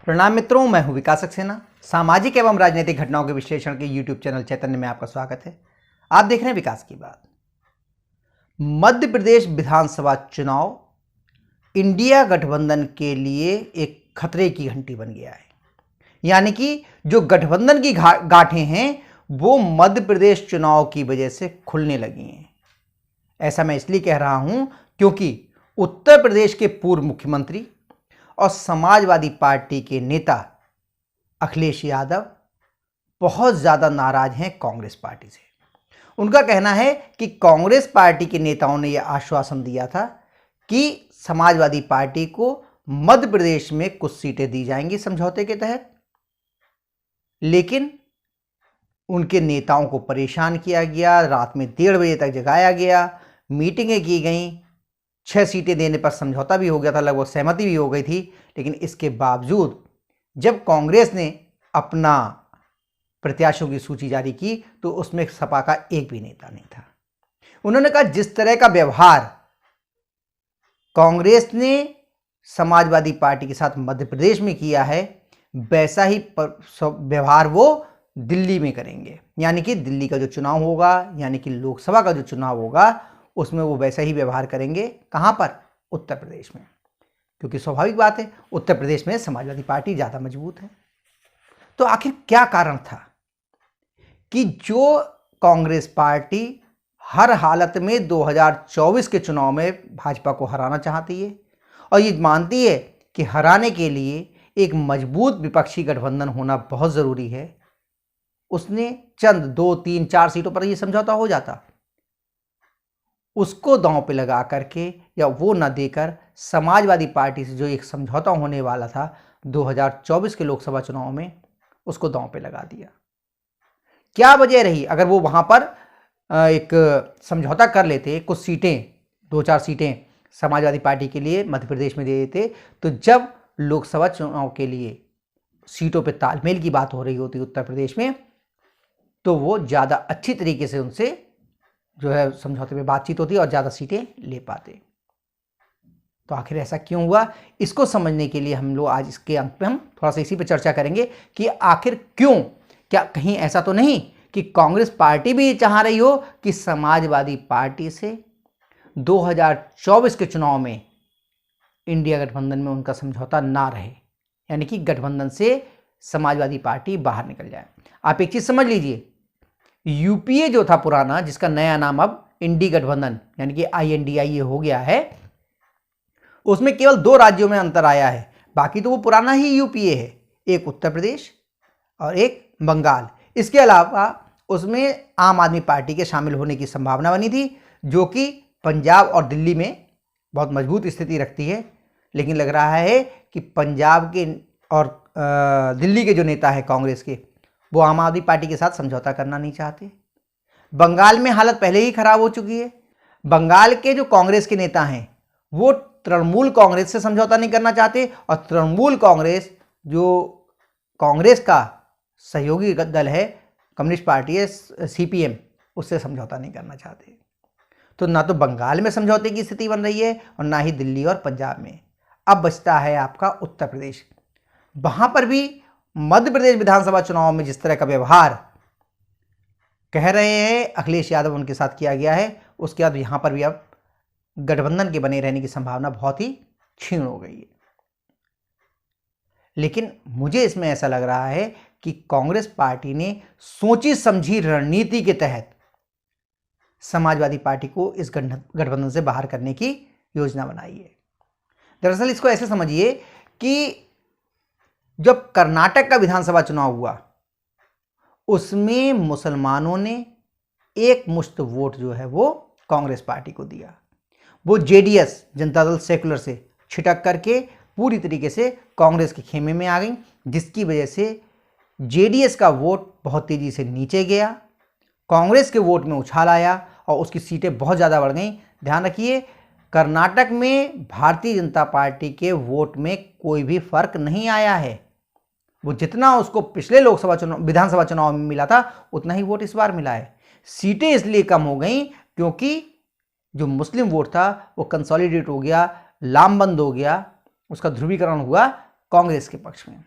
प्रणाम मित्रों, मैं हूं विकास सक्सेना। सामाजिक एवं राजनीतिक घटनाओं के विश्लेषण के YouTube चैनल चैतन्य में आपका स्वागत है। आप देख रहे हैं विकास की बात। मध्य प्रदेश विधानसभा चुनाव इंडिया गठबंधन के लिए एक खतरे की घंटी बन गया है। यानी कि जो गठबंधन की गांठें हैं वो मध्य प्रदेश चुनाव की वजह से खुलने लगी हैं। ऐसा मैं इसलिए कह रहा हूं क्योंकि उत्तर प्रदेश के पूर्व मुख्यमंत्री और समाजवादी पार्टी के नेता अखिलेश यादव बहुत ज़्यादा नाराज हैं कांग्रेस पार्टी से। उनका कहना है कि कांग्रेस पार्टी के नेताओं ने यह आश्वासन दिया था कि समाजवादी पार्टी को मध्य प्रदेश में कुछ सीटें दी जाएंगी समझौते के तहत, लेकिन उनके नेताओं को परेशान किया गया, रात में 1:30 बजे तक जगाया गया, मीटिंगें की गईं, 6 सीटें देने पर समझौता भी हो गया था, लगभग सहमति भी हो गई थी। लेकिन इसके बावजूद जब कांग्रेस ने अपना प्रत्याशियों की सूची जारी की तो उसमें सपा का एक भी नेता नहीं था। उन्होंने कहा जिस तरह का व्यवहार कांग्रेस ने समाजवादी पार्टी के साथ मध्य प्रदेश में किया है वैसा ही व्यवहार वो दिल्ली में करेंगे। यानी कि दिल्ली का जो चुनाव होगा, यानी कि लोकसभा का जो चुनाव होगा, उसमें वो वैसा ही व्यवहार करेंगे। कहां पर? उत्तर प्रदेश में। क्योंकि स्वाभाविक बात है, उत्तर प्रदेश में समाजवादी पार्टी ज़्यादा मजबूत है। तो आखिर क्या कारण था कि जो कांग्रेस पार्टी हर हालत में 2024 के चुनाव में भाजपा को हराना चाहती है और ये मानती है कि हराने के लिए एक मजबूत विपक्षी गठबंधन होना बहुत ज़रूरी है, उसने चंद 2, 3, 4 सीटों पर यह समझौता हो जाता, उसको दांव पे लगा करके या वो न देकर समाजवादी पार्टी से जो एक समझौता होने वाला था 2024 के लोकसभा चुनाव में, उसको दांव पे लगा दिया। क्या वजह रही? अगर वो वहां पर एक समझौता कर लेते, कुछ सीटें 2-4 सीटें समाजवादी पार्टी के लिए मध्य प्रदेश में दे देते, तो जब लोकसभा चुनाव के लिए सीटों पे तालमेल की बात हो रही होती उत्तर प्रदेश में, तो वो ज़्यादा अच्छी तरीके से उनसे जो है समझौते में बातचीत होती और ज़्यादा सीटें ले पाते। तो आखिर ऐसा क्यों हुआ, इसको समझने के लिए हम लोग आज इसके अंत पे हम थोड़ा सा इसी पे चर्चा करेंगे कि आखिर क्यों, क्या कहीं ऐसा तो नहीं कि कांग्रेस पार्टी भी चाह रही हो कि समाजवादी पार्टी से 2024 के चुनाव में इंडिया गठबंधन में उनका समझौता ना रहे, यानी कि गठबंधन से समाजवादी पार्टी बाहर निकल जाए। आप एक चीज़ समझ लीजिए, यूपीए जो था पुराना, जिसका नया नाम अब इंडी गठबंधन यानी कि INDIA हो गया है, उसमें केवल 2 राज्यों में अंतर आया है, बाकी तो वो पुराना ही यूपीए है, एक उत्तर प्रदेश और एक बंगाल। इसके अलावा उसमें आम आदमी पार्टी के शामिल होने की संभावना बनी थी, जो कि पंजाब और दिल्ली में बहुत मजबूत स्थिति रखती है। लेकिन लग रहा है कि पंजाब के और दिल्ली के जो नेता हैं कांग्रेस के, वो आम आदमी पार्टी के साथ समझौता करना नहीं चाहते। बंगाल में हालत पहले ही खराब हो चुकी है। बंगाल के जो कांग्रेस के नेता हैं वो तृणमूल कांग्रेस से समझौता नहीं करना चाहते, और तृणमूल कांग्रेस जो कांग्रेस का सहयोगी दल है, कम्युनिस्ट पार्टी है CPM, उससे समझौता नहीं करना चाहते। तो ना तो बंगाल में समझौते की स्थिति बन रही है और ना ही दिल्ली और पंजाब में। अब बचता है आपका उत्तर प्रदेश। वहां पर भी मध्य प्रदेश विधानसभा चुनाव में जिस तरह का व्यवहार कह रहे हैं अखिलेश यादव उनके साथ किया गया है, उसके बाद यहां पर भी अब गठबंधन के बने रहने की संभावना बहुत ही क्षीण हो गई है। लेकिन मुझे इसमें ऐसा लग रहा है कि कांग्रेस पार्टी ने सोची समझी रणनीति के तहत समाजवादी पार्टी को इस गठबंधन से बाहर करने की योजना बनाई है। दरअसल इसको ऐसे समझिए कि जब कर्नाटक का विधानसभा चुनाव हुआ, उसमें मुसलमानों ने एक मुश्त वोट जो है वो कांग्रेस पार्टी को दिया। वो JDS जनता दल सेकुलर से छिटक करके पूरी तरीके से कांग्रेस के खेमे में आ गई, जिसकी वजह से JDS का वोट बहुत तेजी से नीचे गया, कांग्रेस के वोट में उछाल आया और उसकी सीटें बहुत ज़्यादा बढ़ गई। ध्यान रखिए, कर्नाटक में भारतीय जनता पार्टी के वोट में कोई भी फर्क नहीं आया है। वो जितना उसको पिछले लोकसभा चुनाव विधानसभा चुनाव में मिला था उतना ही वोट इस बार मिला है। सीटें इसलिए कम हो गई क्योंकि जो मुस्लिम वोट था वो कंसोलिडेट हो गया, लामबंद हो गया, उसका ध्रुवीकरण हुआ कांग्रेस के पक्ष में।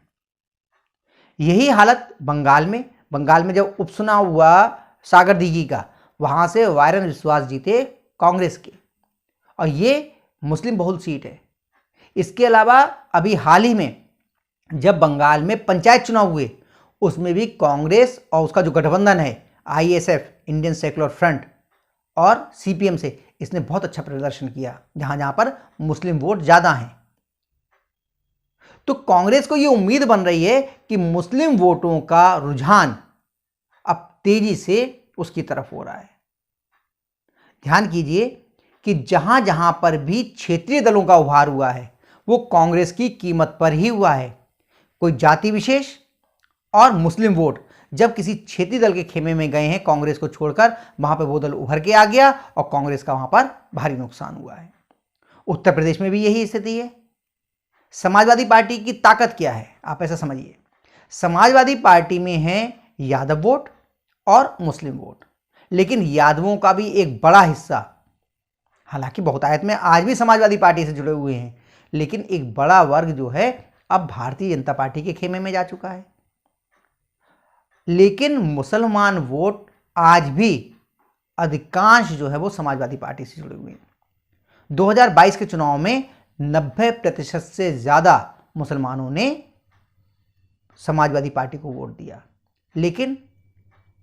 यही हालत बंगाल में जब उपचुनाव हुआ सागर दीघी का, वहां से वायरन विश्वास जीते कांग्रेस के, और ये मुस्लिम बहुल सीट है। इसके अलावा अभी हाल ही में जब बंगाल में पंचायत चुनाव हुए, उसमें भी कांग्रेस और उसका जो गठबंधन है आईएसएफ, इंडियन सेक्युलर फ्रंट, और सीपीएम से, इसने बहुत अच्छा प्रदर्शन किया जहां जहां पर मुस्लिम वोट ज्यादा हैं। तो कांग्रेस को यह उम्मीद बन रही है कि मुस्लिम वोटों का रुझान अब तेजी से उसकी तरफ हो रहा है। ध्यान कीजिए कि जहां जहां पर भी क्षेत्रीय दलों का उभार हुआ है वो कांग्रेस की कीमत पर ही हुआ है। कोई जाति विशेष और मुस्लिम वोट जब किसी क्षेत्रीय दल के खेमे में गए हैं कांग्रेस को छोड़कर, वहां पर वो दल उभर के आ गया और कांग्रेस का वहां पर भारी नुकसान हुआ है। उत्तर प्रदेश में भी यही स्थिति है। समाजवादी पार्टी की ताकत क्या है, आप ऐसा समझिए। समाजवादी पार्टी में है यादव वोट और मुस्लिम वोट, लेकिन यादवों का भी एक बड़ा हिस्सा, हालांकि बहुतायत में आज भी समाजवादी पार्टी से जुड़े हुए हैं, लेकिन एक बड़ा वर्ग जो है अब भारतीय जनता पार्टी के खेमे में जा चुका है। लेकिन मुसलमान वोट आज भी अधिकांश जो है वो समाजवादी पार्टी से जुड़े हुए हैं। 2022 के चुनाव में 90% से ज्यादा मुसलमानों ने समाजवादी पार्टी को वोट दिया, लेकिन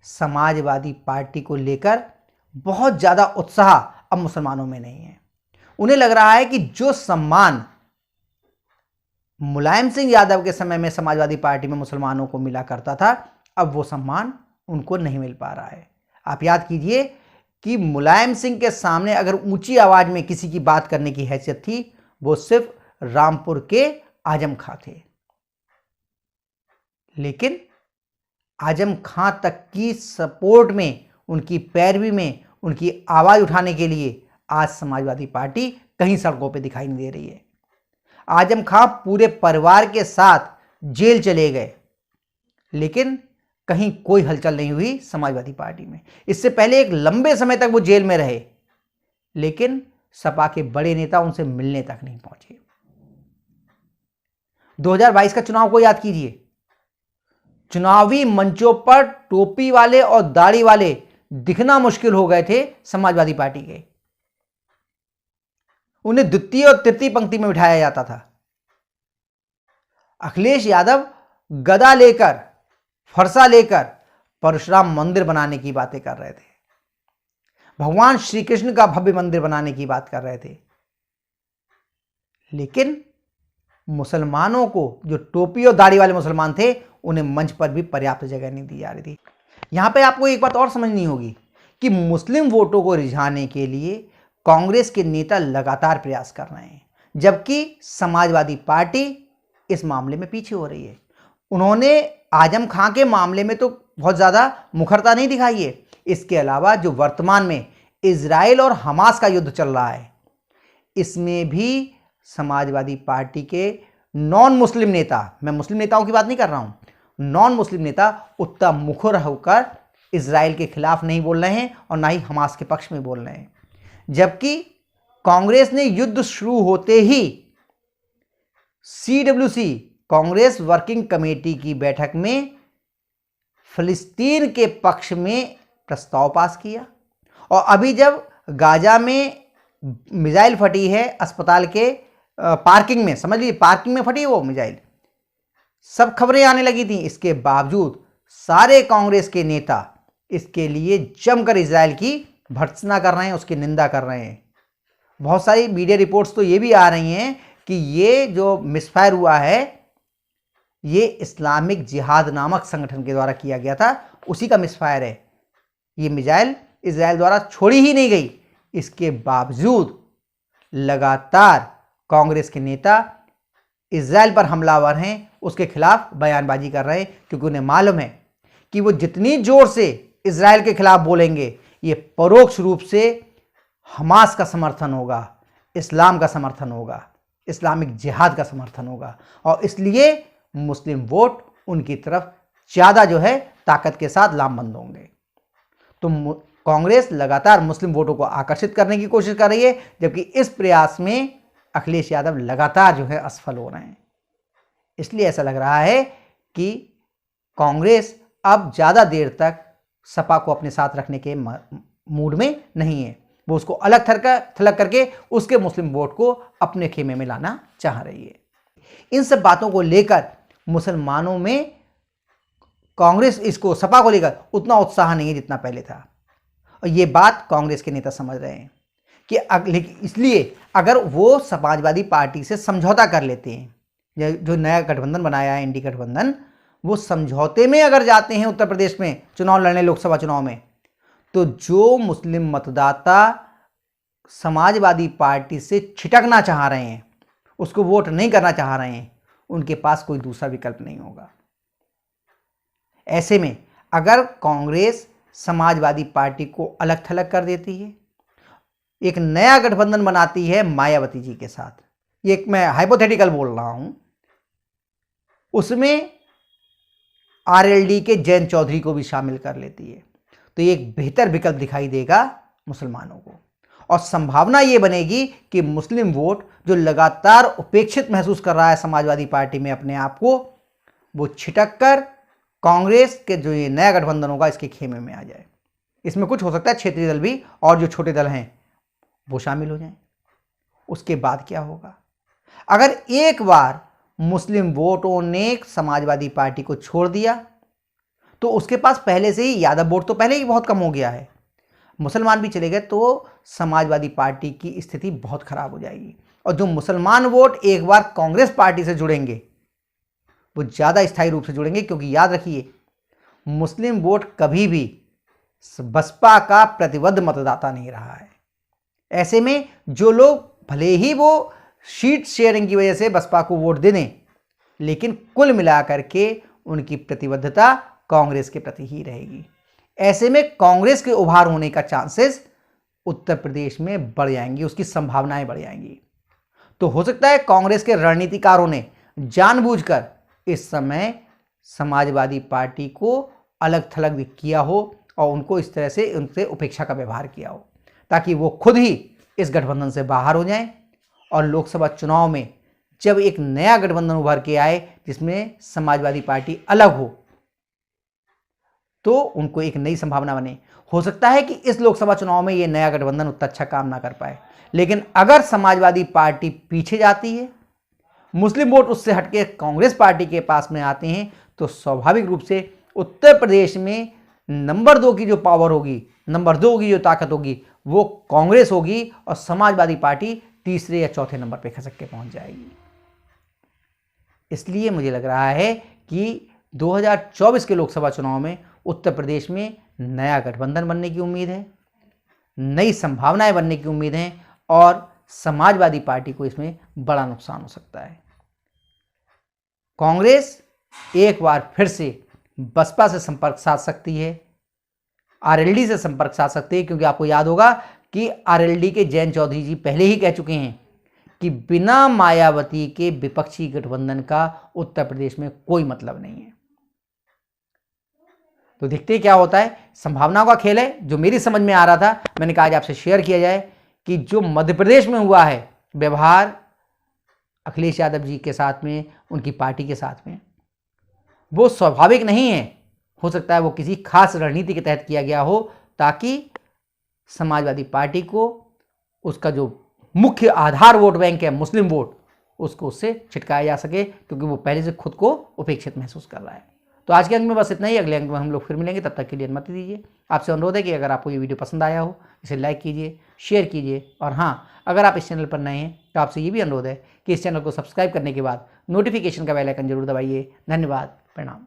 समाजवादी पार्टी को लेकर बहुत ज्यादा उत्साह अब मुसलमानों में नहीं है। उन्हें लग रहा है कि जो सम्मान मुलायम सिंह यादव के समय में समाजवादी पार्टी में मुसलमानों को मिला करता था, अब वो सम्मान उनको नहीं मिल पा रहा है। आप याद कीजिए कि मुलायम सिंह के सामने अगर ऊंची आवाज में किसी की बात करने की हैसियत थी, वो सिर्फ रामपुर के आजम खां थे। लेकिन आजम खां तक की सपोर्ट में, उनकी पैरवी में, उनकी आवाज उठाने के लिए आज समाजवादी पार्टी कहीं सड़कों पे दिखाई नहीं दे रही है। आजम खां पूरे परिवार के साथ जेल चले गए, लेकिन कहीं कोई हलचल नहीं हुई समाजवादी पार्टी में। इससे पहले एक लंबे समय तक वो जेल में रहे, लेकिन सपा के बड़े नेता उनसे मिलने तक नहीं पहुंचे। 2022 का चुनाव को याद कीजिए। चुनावी मंचों पर टोपी वाले और दाढ़ी वाले दिखना मुश्किल हो गए थे समाजवादी पार्टी के। उन्हें द्वितीय और तृतीय पंक्ति में बिठाया जाता था। अखिलेश यादव गदा लेकर, फरसा लेकर परशुराम मंदिर बनाने की बातें कर रहे थे, भगवान श्री कृष्ण का भव्य मंदिर बनाने की बात कर रहे थे, लेकिन मुसलमानों को, जो टोपी और दाढ़ी वाले मुसलमान थे, उन्हें मंच पर भी पर्याप्त जगह नहीं दी जा रही थी। यहां पे आपको एक बात और समझनी होगी कि मुस्लिम वोटों को रिझाने के लिए कांग्रेस के नेता लगातार प्रयास कर रहे हैं, जबकि समाजवादी पार्टी इस मामले में पीछे हो रही है। उन्होंने आजम खां के मामले में तो बहुत ज़्यादा मुखरता नहीं दिखाई है। इसके अलावा जो वर्तमान में इजराइल और हमास का युद्ध चल रहा है, इसमें भी समाजवादी पार्टी के नॉन मुस्लिम नेता, मैं मुस्लिम नेताओं की बात नहीं कर रहा हूं, नॉन मुस्लिम नेता उतना मुखर होकर इजराइल के खिलाफ नहीं बोल रहे हैं और ना ही हमास के पक्ष में बोल रहे हैं। जबकि कांग्रेस ने युद्ध शुरू होते ही CWC, कांग्रेस वर्किंग कमेटी की बैठक में फिलिस्तीन के पक्ष में प्रस्ताव पास किया, और अभी जब गाजा में मिसाइल फटी है अस्पताल के पार्किंग में, समझ लीजिए पार्किंग में फटी वो मिसाइल, सब खबरें आने लगी थी, इसके बावजूद सारे कांग्रेस के नेता इसके लिए जमकर इजराइल की भर्त्सना कर रहे हैं, उसकी निंदा कर रहे हैं। बहुत सारी मीडिया रिपोर्ट्स तो ये भी आ रही हैं कि ये जो मिसफायर हुआ है ये इस्लामिक जिहाद नामक संगठन के द्वारा किया गया था, उसी का मिसफायर है। ये मिसाइल इजराइल द्वारा छोड़ी ही नहीं गई। इसके बावजूद लगातार कांग्रेस के नेता इजराइल पर हमलावर हैं, उसके खिलाफ बयानबाजी कर रहे हैं, क्योंकि उन्हें मालूम है कि वो जितनी जोर से इजराइल के खिलाफ बोलेंगे, ये परोक्ष रूप से हमास का समर्थन होगा, इस्लाम का समर्थन होगा, इस्लामिक जिहाद का समर्थन होगा, और इसलिए मुस्लिम वोट उनकी तरफ ज़्यादा जो है ताकत के साथ लामबंद होंगे। तो कांग्रेस लगातार मुस्लिम वोटों को आकर्षित करने की कोशिश कर रही है, जबकि इस प्रयास में अखिलेश यादव लगातार जो है असफल हो रहे हैं। इसलिए ऐसा लग रहा है कि कांग्रेस अब ज़्यादा देर तक सपा को अपने साथ रखने के मूड में नहीं है। वो उसको अलग थलग करके उसके मुस्लिम वोट को अपने खेमे में लाना चाह रही है। इन सब बातों को लेकर मुसलमानों में कांग्रेस इसको सपा को लेकर उतना उत्साह नहीं है जितना पहले था, और ये बात कांग्रेस के नेता समझ रहे हैं कि इसलिए अगर वो समाजवादी पार्टी से समझौता कर लेते हैं, जो नया गठबंधन बनाया है इंडी गठबंधन, वो समझौते में अगर जाते हैं उत्तर प्रदेश में चुनाव लड़ने, लोकसभा चुनाव में, तो जो मुस्लिम मतदाता समाजवादी पार्टी से छिटकना चाह रहे हैं, उसको वोट नहीं करना चाह रहे हैं, उनके पास कोई दूसरा विकल्प नहीं होगा। ऐसे में अगर कांग्रेस समाजवादी पार्टी को अलग थलग कर देती है, एक नया गठबंधन बनाती है मायावती जी के साथ, ये एक मैं हाइपोथेटिकल बोल रहा हूं, उसमें आरएलडी के जयंत चौधरी को भी शामिल कर लेती है, तो ये एक बेहतर विकल्प दिखाई देगा मुसलमानों को, और संभावना ये बनेगी कि मुस्लिम वोट जो लगातार उपेक्षित महसूस कर रहा है समाजवादी पार्टी में अपने आप को, वो छिटक कर कांग्रेस के जो ये नया गठबंधन होगा इसके खेमे में आ जाए। इसमें कुछ हो सकता है क्षेत्रीय दल भी और जो छोटे दल हैं वो शामिल हो जाएं। उसके बाद क्या होगा? अगर एक बार मुस्लिम वोटों ने समाजवादी पार्टी को छोड़ दिया तो उसके पास पहले से ही यादव वोट तो पहले ही बहुत कम हो गया है, मुसलमान भी चले गए तो समाजवादी पार्टी की स्थिति बहुत खराब हो जाएगी, और जो मुसलमान वोट एक बार कांग्रेस पार्टी से जुड़ेंगे वो ज़्यादा स्थायी रूप से जुड़ेंगे, क्योंकि याद रखिए मुस्लिम वोट कभी भी बसपा का प्रतिबद्ध मतदाता नहीं रहा है। ऐसे में जो लोग भले ही वो सीट शेयरिंग की वजह से बसपा को वोट दे दें, लेकिन कुल मिलाकर के उनकी प्रतिबद्धता कांग्रेस के प्रति ही रहेगी। ऐसे में कांग्रेस के उभार होने का चांसेस उत्तर प्रदेश में बढ़ जाएंगी, उसकी संभावनाएं बढ़ जाएंगी। तो हो सकता है कांग्रेस के रणनीतिकारों ने जानबूझकर इस समय समाजवादी पार्टी को अलग थलग किया हो और उनको इस तरह से उनसे उपेक्षा का व्यवहार किया हो, ताकि वो खुद ही इस गठबंधन से बाहर हो जाएं, और लोकसभा चुनाव में जब एक नया गठबंधन उभर के आए जिसमें समाजवादी पार्टी अलग हो, तो उनको एक नई संभावना बने। हो सकता है कि इस लोकसभा चुनाव में ये नया गठबंधन उतना अच्छा काम ना कर पाए, लेकिन अगर समाजवादी पार्टी पीछे जाती है, मुस्लिम वोट उससे हटके कांग्रेस पार्टी के पास में आते हैं, तो स्वाभाविक रूप से उत्तर प्रदेश में नंबर 2 की जो पावर होगी, नंबर 2 की जो ताकत होगी, वो कांग्रेस होगी, और समाजवादी पार्टी तीसरे या चौथे नंबर पे खसक के पहुंच जाएगी। इसलिए मुझे लग रहा है कि 2024 के लोकसभा चुनाव में उत्तर प्रदेश में नया गठबंधन बनने की उम्मीद है, नई संभावनाएं बनने की उम्मीद है, और समाजवादी पार्टी को इसमें बड़ा नुकसान हो सकता है। कांग्रेस एक बार फिर से बसपा से संपर्क साध सकती है, आरएलडी से संपर्क साध सकती है, क्योंकि आपको याद होगा कि आरएलडी के जयंत चौधरी जी पहले ही कह चुके हैं कि बिना मायावती के विपक्षी गठबंधन का उत्तर प्रदेश में कोई मतलब नहीं है। तो देखते हैं क्या होता है, संभावनाओं का खेल है। जो मेरी समझ में आ रहा था मैंने कहा आज आपसे शेयर किया जाए कि जो मध्य प्रदेश में हुआ है व्यवहार अखिलेश यादव जी के साथ में, उनकी पार्टी के साथ में, वो स्वाभाविक नहीं है। हो सकता है वो किसी खास रणनीति के तहत किया गया हो, ताकि समाजवादी पार्टी को उसका जो मुख्य आधार वोट बैंक है मुस्लिम वोट, उसको उससे छिटकाया जा सके, क्योंकि वो पहले से खुद को उपेक्षित महसूस कर रहा है। तो आज के अंक में बस इतना ही। अगले अंक में हम लोग फिर मिलेंगे, तब तक के लिए अनुमति दीजिए। आपसे अनुरोध है कि अगर आपको ये वीडियो पसंद आया हो इसे लाइक कीजिए, शेयर कीजिए, और हाँ, अगर आप इस चैनल पर नए हैं तो आपसे ये भी अनुरोध है कि इस चैनल को सब्सक्राइब करने के बाद नोटिफिकेशन का बेल आइकन जरूर दबाइए। धन्यवाद, प्रणाम।